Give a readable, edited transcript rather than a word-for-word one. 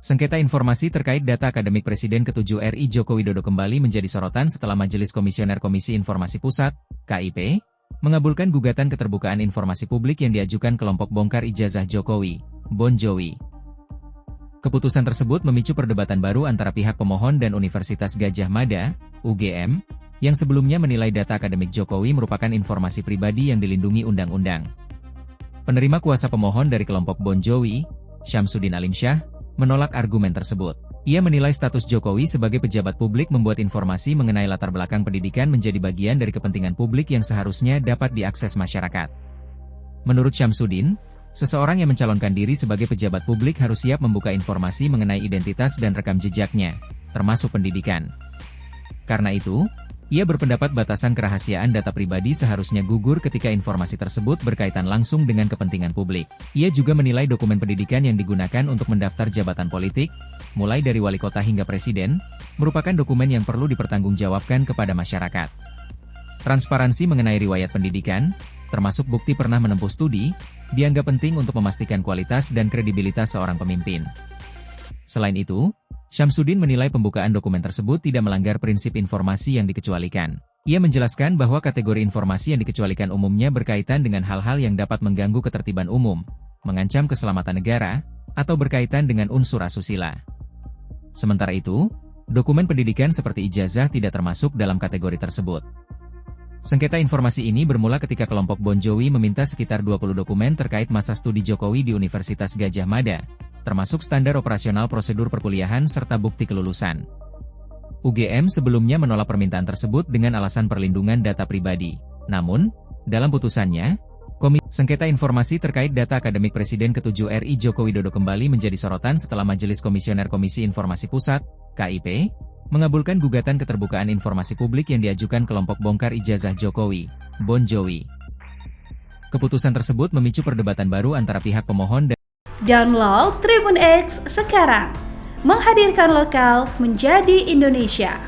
Sengketa informasi terkait data akademik Presiden ke-7 RI Joko Widodo kembali menjadi sorotan setelah Majelis Komisioner Komisi Informasi Pusat, KIP, mengabulkan gugatan keterbukaan informasi publik yang diajukan kelompok bongkar ijazah Jokowi, Bon Jovi. Keputusan tersebut memicu perdebatan baru antara pihak pemohon dan Universitas Gadjah Mada, UGM, yang sebelumnya menilai data akademik Jokowi merupakan informasi pribadi yang dilindungi undang-undang. Penerima kuasa pemohon dari kelompok Bon Jovi, Syamsuddin Alimsyah, menolak argumen tersebut. Ia menilai status Jokowi sebagai pejabat publik membuat informasi mengenai latar belakang pendidikan menjadi bagian dari kepentingan publik yang seharusnya dapat diakses masyarakat. Menurut Syamsuddin, seseorang yang mencalonkan diri sebagai pejabat publik harus siap membuka informasi mengenai identitas dan rekam jejaknya, termasuk pendidikan. Karena itu, ia berpendapat batasan kerahasiaan data pribadi seharusnya gugur ketika informasi tersebut berkaitan langsung dengan kepentingan publik. Ia juga menilai dokumen pendidikan yang digunakan untuk mendaftar jabatan politik, mulai dari wali kota hingga presiden, merupakan dokumen yang perlu dipertanggungjawabkan kepada masyarakat. Transparansi mengenai riwayat pendidikan, termasuk bukti pernah menempuh studi, dianggap penting untuk memastikan kualitas dan kredibilitas seorang pemimpin. Selain itu, Syamsuddin menilai pembukaan dokumen tersebut tidak melanggar prinsip informasi yang dikecualikan. Ia menjelaskan bahwa kategori informasi yang dikecualikan umumnya berkaitan dengan hal-hal yang dapat mengganggu ketertiban umum, mengancam keselamatan negara, atau berkaitan dengan unsur asusila. Sementara itu, dokumen pendidikan seperti ijazah tidak termasuk dalam kategori tersebut. Sengketa informasi ini bermula ketika kelompok Bon Jovi meminta sekitar 20 dokumen terkait masa studi Jokowi di Universitas Gadjah Mada, termasuk standar operasional prosedur perkuliahan serta bukti kelulusan. UGM sebelumnya menolak permintaan tersebut dengan alasan perlindungan data pribadi. Namun, dalam putusannya, sengketa informasi terkait data akademik Presiden ke-7 RI Joko Widodo kembali menjadi sorotan setelah Majelis Komisioner Komisi Informasi Pusat, KIP, mengabulkan gugatan keterbukaan informasi publik yang diajukan kelompok bongkar ijazah Jokowi, Bon Jovi. Keputusan tersebut memicu perdebatan baru antara pihak pemohon dan Download Tribun X sekarang, menghadirkan lokal menjadi Indonesia.